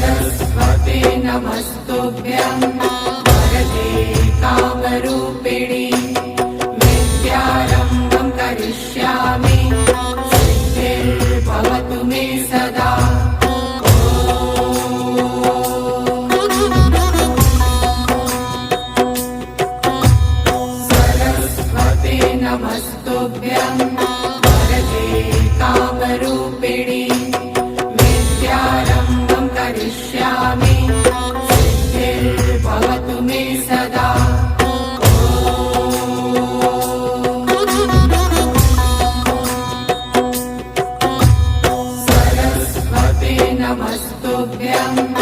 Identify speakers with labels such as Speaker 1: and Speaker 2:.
Speaker 1: सरस्वते नमस्तुभ्यं वरदे कामरूपिणि विद्यारम्भं करिष्यामि सिद्धिर्भवतु मे सदा। सरस्वते नमस्तुभ्यं वरदे कामरूपिणि विद्यारम्भं करिष्यामि सिद्धिर्भवतु मे सदा। सरस्वते नमस्तुभ्यं